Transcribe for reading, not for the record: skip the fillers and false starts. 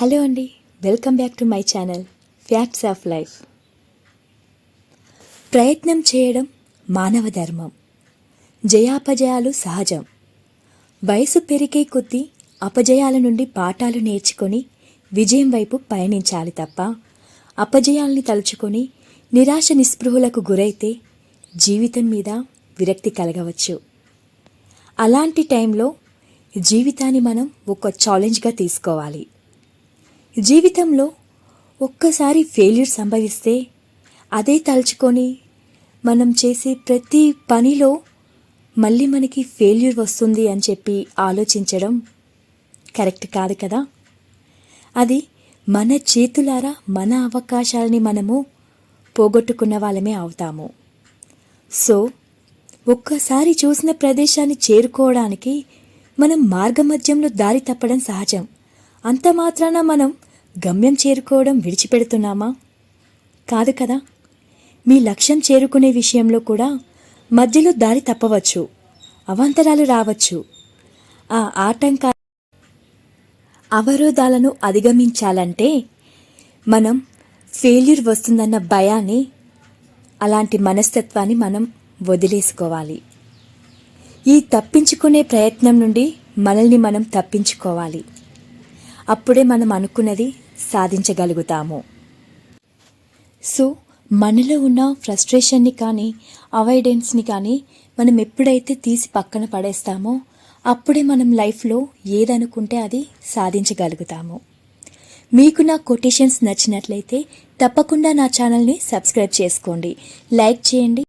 Hello అండి, welcome back to my channel facts of life. ప్రయత్నం చేయడం మానవ ధర్మం. జయాపజయాలు సహజం. వయసు పెరిగే కొద్దీ అపజయాల నుండి పాఠాలు నేర్చుకొని విజయం వైపు పయనించాలి తప్ప అపజయాల్ని తలుచుకొని నిరాశ నిస్పృహులకు గురైతే జీవితం మీద విరక్తి కలగవచ్చు. అలాంటి టైంలో జీవితాన్ని మనం ఒక ఛాలెంజ్గా తీసుకోవాలి. జీవితంలో ఒక్కసారి ఫెయిల్యూర్ సంభవిస్తే అదే తలుచుకొని మనం చేసే ప్రతి పనిలో మళ్ళీ మనకి ఫెయిల్యూర్ వస్తుంది అని చెప్పి ఆలోచించడం కరెక్ట్ కాదు కదా. అది మన చేతులారా మన అవకాశాలని మనము పోగొట్టుకున్న వాళ్ళమే అవుతాము. సో ఒక్కసారి చూసిన ప్రదేశాన్ని చేరుకోవడానికి మనం మార్గమధ్యంలో దారి తప్పడం సహజం. అంత మాత్రాన మనం గమ్యం చేరుకోవడం విడిచిపెడుతున్నామా? కాదు కదా. మీ లక్ష్యం చేరుకునే విషయంలో కూడా మధ్యలో దారి తప్పవచ్చు, అవాంతరాలు రావచ్చు. ఆ అవరోధాలను అధిగమించాలంటే మనం ఫెయిల్యూర్ వస్తుందన్న భయాన్ని, అలాంటి మనస్తత్వాన్ని మనం వదిలేసుకోవాలి. ఈ తప్పించుకునే ప్రయత్నం నుండి మనల్ని మనం తప్పించుకోవాలి. అప్పుడే మనం అనుకున్నది సాధించగలుగుతాము. సో మనలో ఉన్న ఫ్రస్ట్రేషన్ని కానీ అవాయిడెన్స్ని కానీ మనం ఎప్పుడైతే తీసి పక్కన పడేస్తామో అప్పుడే మనం లైఫ్లో ఏదనుకుంటే అది సాధించగలుగుతాము. మీకు నా కొటేషన్స్ నచ్చినట్లయితే తప్పకుండా నా ఛానల్ని సబ్స్క్రైబ్ చేసుకోండి, లైక్ చేయండి.